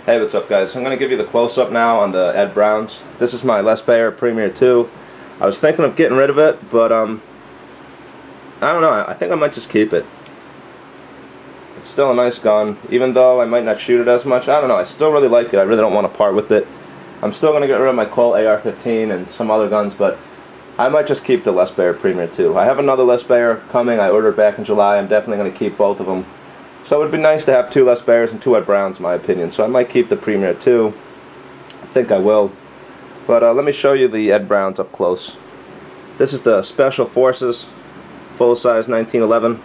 Hey, what's up guys? I'm going to give you the close-up now on the Ed Browns. This is my Les Baer Premier 2. I was thinking of getting rid of it, but I don't know, I think I might just keep it. It's still a nice gun, even though I might not shoot it as much. I don't know, I still really like it. I really don't want to part with it. I'm still going to get rid of my Colt AR-15 and some other guns, but I might just keep the Les Baer Premier 2. I have another Les Baer coming. I ordered back in July. I'm definitely going to keep both of them. So it would be nice to have two Les Baers and two Ed Browns, in my opinion. So I might keep the Premier 2. I think I will. But let me show you the Ed Browns up close. This is the Special Forces full-size 1911.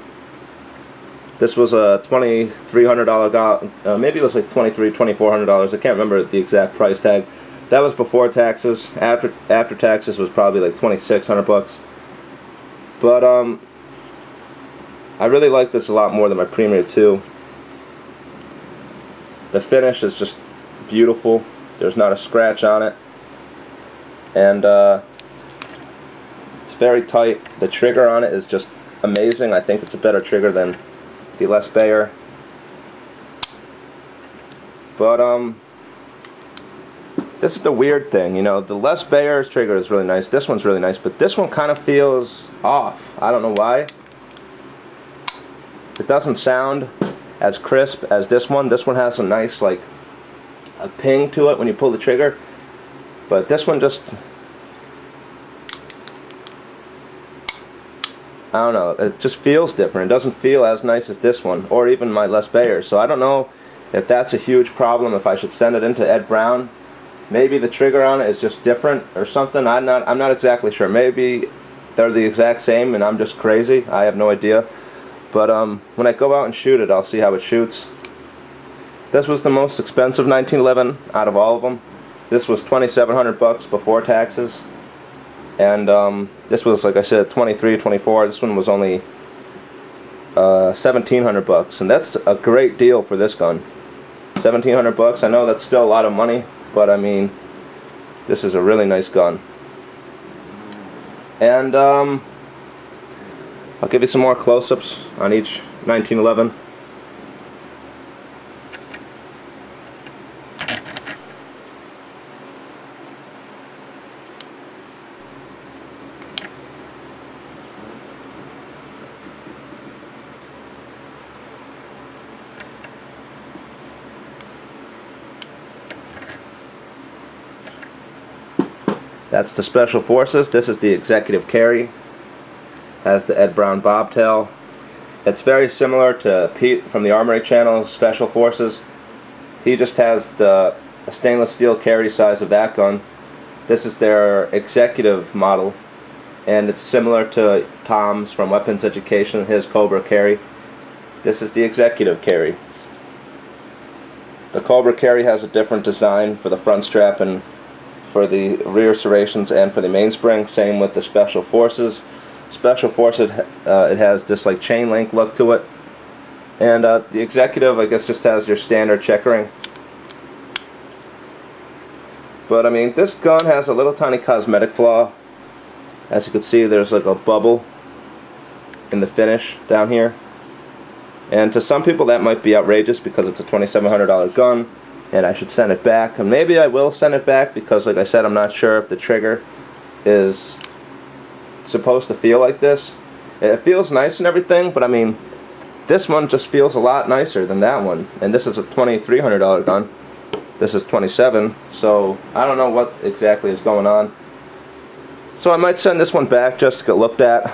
This was a $2,300, maybe it was like $2,400. I can't remember the exact price tag. That was before taxes. After taxes was probably like $2,600. But I really like this a lot more than my Premier 2. The finish is just beautiful. There's not a scratch on it. And it's very tight. The trigger on it is just amazing. I think it's a better trigger than the Les Baer. But this is the weird thing, you know, the Les Baer's trigger is really nice. This one's really nice, but this one kind of feels off. I don't know why. It doesn't sound as crisp as this one. This one has a nice, like, a ping to it when you pull the trigger. But this one just, I don't know, it just feels different. It doesn't feel as nice as this one, or even my Les Baer. So I don't know if that's a huge problem, if I should send it into Ed Brown. Maybe the trigger on it is just different or something. I'm not exactly sure. Maybe they're the exact same and I'm just crazy. I have no idea. But when I go out and shoot it, I'll see how it shoots. This was the most expensive 1911 out of all of them. This was $2,700 before taxes. And this was, like I said, 23, 24. This one was only $1,700, and that's a great deal for this gun. $1,700. I know that's still a lot of money, but I mean, this is a really nice gun. And I'll give you some more close-ups on each 1911. That's the Special Forces. This is the Executive Carry. Has the Ed Brown bobtail. It's very similar to Pete from the Armory Channel's Special Forces. He just has the stainless steel carry size of that gun. This is their executive model, and it's similar to Tom's from Weapons Education, his Cobra Carry. This is the Executive Carry. The Cobra Carry has a different design for the front strap and for the rear serrations and for the mainspring. Same with the Special Forces. Special Forces, it has this like chain link look to it, and the Executive, I guess, just has your standard checkering. But I mean, this gun has a little tiny cosmetic flaw. As you can see, there's like a bubble in the finish down here, and to some people that might be outrageous because it's a $2,700 gun and I should send it back. And maybe I will send it back because, like I said, I'm not sure if the trigger is supposed to feel like this. It feels nice and everything, but I mean, this one just feels a lot nicer than that one. And this is a $2,300 gun. This is $2,700, so I don't know what exactly is going on. So I might send this one back just to get looked at.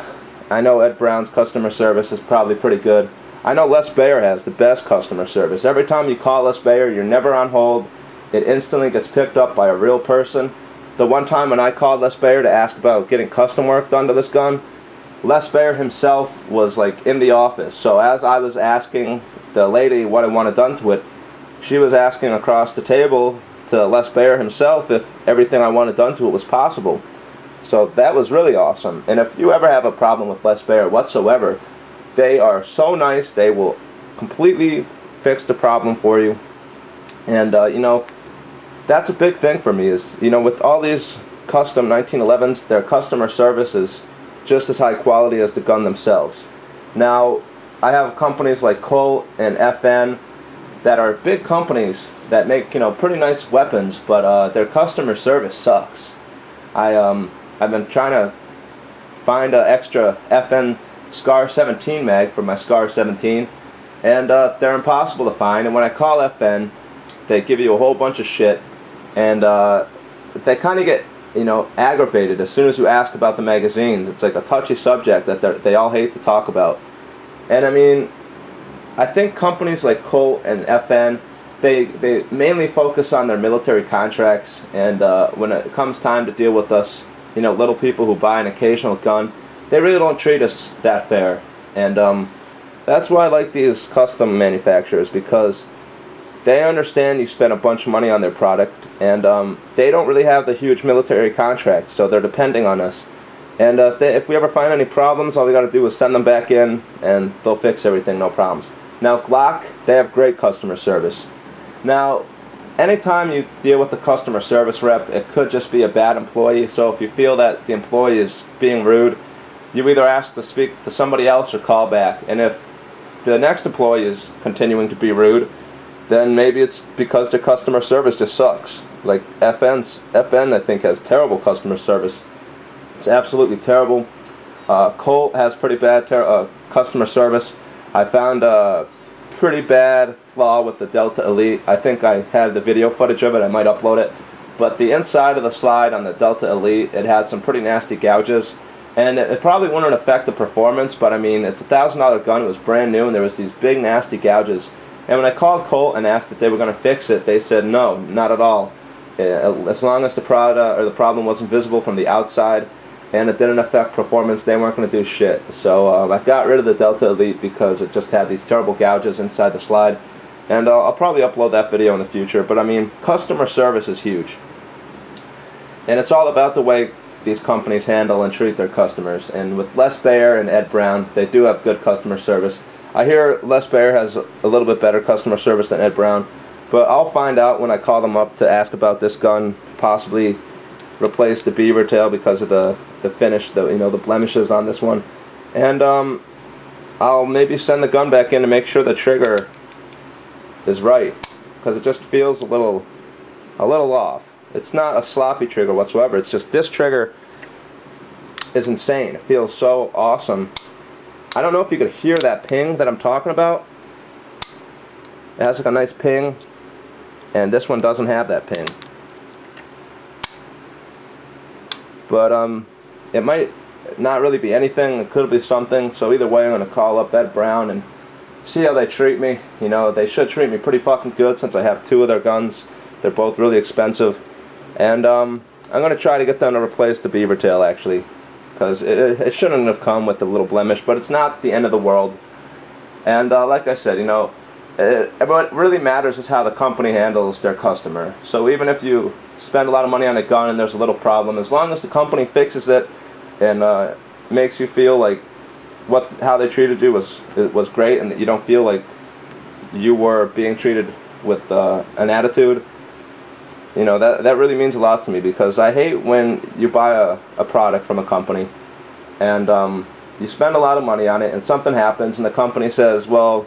I know Ed Brown's customer service is probably pretty good. I know Les Baer has the best customer service. Every time you call Les Baer, you're never on hold. It instantly gets picked up by a real person. The one time when I called Les Baer to ask about getting custom work done to this gun, Les Baer himself was like in the office. So as I was asking the lady what I wanted done to it, she was asking across the table to Les Baer himself if everything I wanted done to it was possible. So that was really awesome. And if you ever have a problem with Les Baer whatsoever, they are so nice. They will completely fix the problem for you. And you know, that's a big thing for me, is, you know, with all these custom 1911s, their customer service is just as high quality as the gun themselves. Now, I have companies like Colt and FN that are big companies that make, you know, pretty nice weapons, but their customer service sucks. I've been trying to find an extra FN SCAR 17 mag for my SCAR 17, and they're impossible to find. And when I call FN, they give you a whole bunch of shit, and they kind of get, you know, aggravated as soon as you ask about the magazines. It's like a touchy subject that they all hate to talk about. And I mean, I think companies like Colt and FN, they mainly focus on their military contracts, and when it comes time to deal with us, you know, little people who buy an occasional gun, they really don't treat us that fair. And that's why I like these custom manufacturers, because they understand you spend a bunch of money on their product, and they don't really have the huge military contracts, so they're depending on us. And if we ever find any problems, all we got to do is send them back in, and they'll fix everything, no problems. Now Glock, they have great customer service. Now, anytime you deal with the customer service rep, it could just be a bad employee. So if you feel that the employee is being rude, you either ask to speak to somebody else or call back. And if the next employee is continuing to be rude, then maybe it's because their customer service just sucks. Like FN, I think, has terrible customer service. It's absolutely terrible. Colt has pretty bad customer service. I found a pretty bad flaw with the Delta Elite. I think I have the video footage of it. I might upload it. But the inside of the slide on the Delta Elite, it had some pretty nasty gouges. And it probably wouldn't affect the performance, but I mean, it's a $1,000 gun. It was brand new, and there was these big nasty gouges. And when I called Colt and asked if they were going to fix it, they said no, not at all. As long as the product or the problem wasn't visible from the outside and it didn't affect performance, they weren't going to do shit. So I got rid of the Delta Elite because it just had these terrible gouges inside the slide. And I'll probably upload that video in the future. But I mean, customer service is huge. And it's all about the way these companies handle and treat their customers. And with Les Baer and Ed Brown, they do have good customer service. I hear Les Baer has a little bit better customer service than Ed Brown, but I'll find out when I call them up to ask about this gun, possibly replace the beaver tail because of the finish, the blemishes on this one. And I'll maybe send the gun back in to make sure the trigger is right, because it just feels a little off. It's not a sloppy trigger whatsoever. It's just this trigger is insane. It feels so awesome. I don't know if you could hear that ping that I'm talking about. It has like a nice ping, and this one doesn't have that ping. But it might not really be anything. It could be something. So either way, I'm gonna call up Ed Brown and see how they treat me. You know, they should treat me pretty fucking good since I have two of their guns. They're both really expensive, and I'm gonna try to get them to replace the beaver tail actually. Because it shouldn't have come with the little blemish, but it's not the end of the world. And like I said, you know, what really matters is how the company handles their customer. So even if you spend a lot of money on a gun and there's a little problem, as long as the company fixes it and makes you feel like how they treated you was great, and that you don't feel like you were being treated with an attitude, you know, that really means a lot to me, because I hate when you buy a product from a company and you spend a lot of money on it and something happens and the company says, well,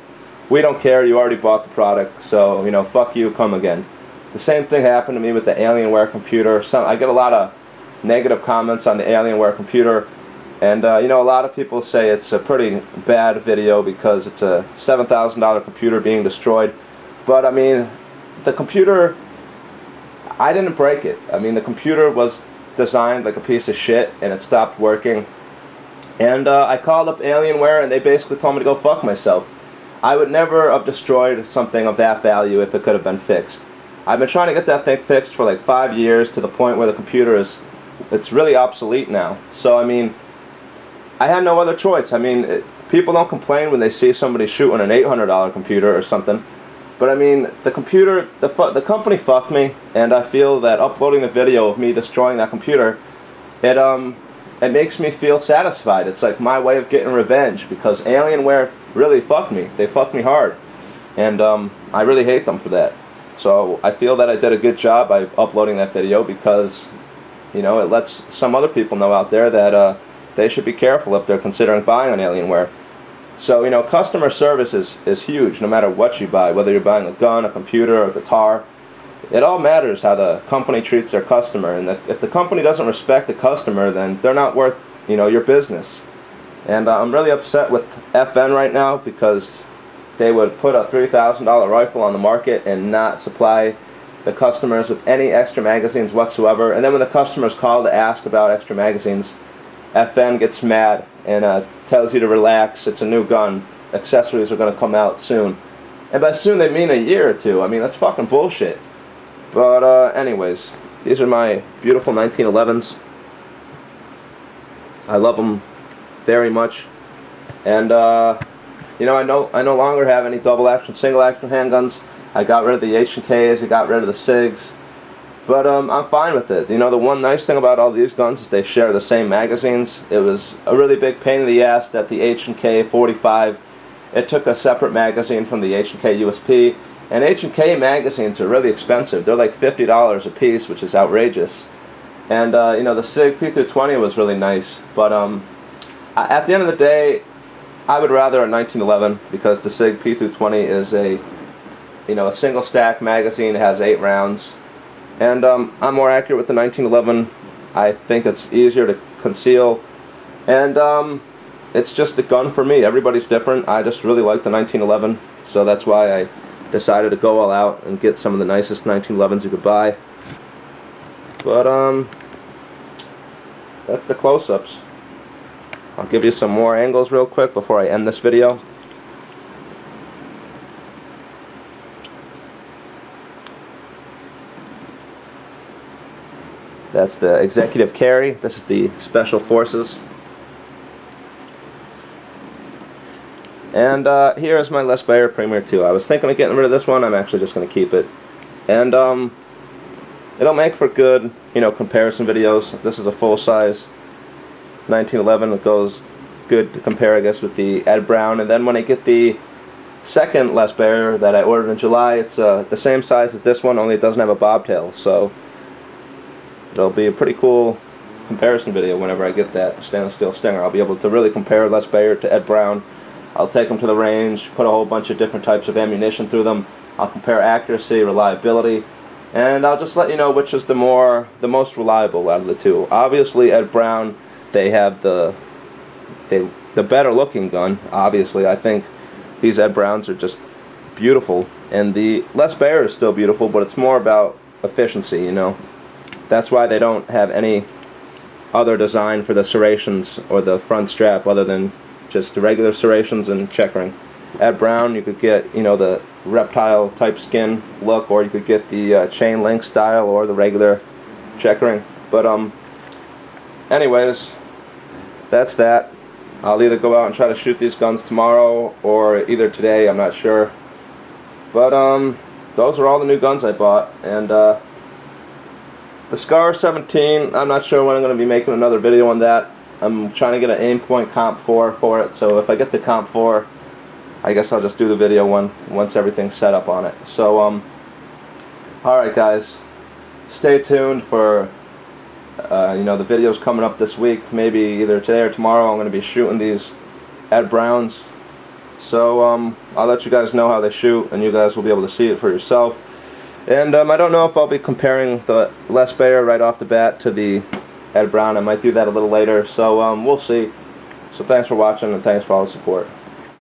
we don't care, you already bought the product, so, you know, fuck you, come again. The same thing happened to me with the Alienware computer. I get a lot of negative comments on the Alienware computer, and you know, a lot of people say it's a pretty bad video because it's a $7,000 computer being destroyed. But I mean, the computer, I didn't break it. I mean, the computer was designed like a piece of shit and it stopped working. And I called up Alienware and they basically told me to go fuck myself. I would never have destroyed something of that value if it could have been fixed. I've been trying to get that thing fixed for like 5 years, to the point where the computer it's really obsolete now. So I mean, I had no other choice. I mean, people don't complain when they see somebody shooting an $800 computer or something. But I mean, the computer, the company fucked me, and I feel that uploading the video of me destroying that computer, it makes me feel satisfied. It's like my way of getting revenge, because Alienware really fucked me. They fucked me hard, and I really hate them for that. So I feel that I did a good job by uploading that video, because, you know, it lets some other people know out there that they should be careful if they're considering buying an Alienware. So, you know, customer service is huge no matter what you buy, whether you're buying a gun, a computer, or a guitar. It all matters how the company treats their customer, and that if the company doesn't respect the customer, then they're not worth, you know, your business. And I'm really upset with FN right now because they would put a $3,000 rifle on the market and not supply the customers with any extra magazines whatsoever. And then when the customers call to ask about extra magazines, FN gets mad and tells you to relax. It's a new gun. Accessories are going to come out soon. And by soon they mean a year or two. I mean, that's fucking bullshit. But anyways, these are my beautiful 1911s. I love them very much. And you know, I no longer have any double action, single action handguns. I got rid of the H&Ks, I got rid of the SIGs. But I'm fine with it. You know, the one nice thing about all these guns is they share the same magazines. It was a really big pain in the ass that the H&K 45, it took a separate magazine from the H&K USP. And H&K magazines are really expensive. They're like $50 a piece, which is outrageous. And you know, the SIG P220 was really nice. But at the end of the day, I would rather a 1911 because the SIG P220 is a, you know, a single stack magazine. It has 8 rounds. And I'm more accurate with the 1911. I think it's easier to conceal. And it's just a gun for me. Everybody's different. I just really like the 1911. So that's why I decided to go all out and get some of the nicest 1911s you could buy. But that's the close-ups. I'll give you some more angles real quick before I end this video. That's the executive carry. This is the Special Forces. And here is my Les Baer Premier 2. I was thinking of getting rid of this one. I'm actually just going to keep it. And it'll make for good, you know, comparison videos. This is a full-size 1911. It goes good to compare, I guess, with the Ed Brown. And then when I get the second Les Baer that I ordered in July, it's the same size as this one, only it doesn't have a bobtail. So it'll be a pretty cool comparison video whenever I get that stainless steel Stinger. I'll be able to really compare Les Baer to Ed Brown. I'll take them to the range, put a whole bunch of different types of ammunition through them. I'll compare accuracy, reliability, and I'll just let you know which is the most reliable out of the two. Obviously, Ed Brown, they have the better looking gun. Obviously, I think these Ed Browns are just beautiful, and the Les Baer is still beautiful, but it's more about efficiency, you know. That's why they don't have any other design for the serrations or the front strap other than just the regular serrations and checkering. Ed Brown, you could get, you know, the reptile type skin look, or you could get the chain link style or the regular checkering. But anyways, that's that. I'll either go out and try to shoot these guns tomorrow or either today, I'm not sure. But those are all the new guns I bought. And the Scar 17, I'm not sure when I'm going to be making another video on that. I'm trying to get an Aimpoint Comp 4 for it, so if I get the Comp 4, I guess I'll just do the video once everything's set up on it. So, alright guys, stay tuned for, you know, the videos coming up this week. Maybe either today or tomorrow I'm going to be shooting these Ed Browns. So, I'll let you guys know how they shoot, and you guys will be able to see it for yourself. And I don't know if I'll be comparing the Les Baer right off the bat to the Ed Brown. I might do that a little later, so we'll see. So thanks for watching, and thanks for all the support.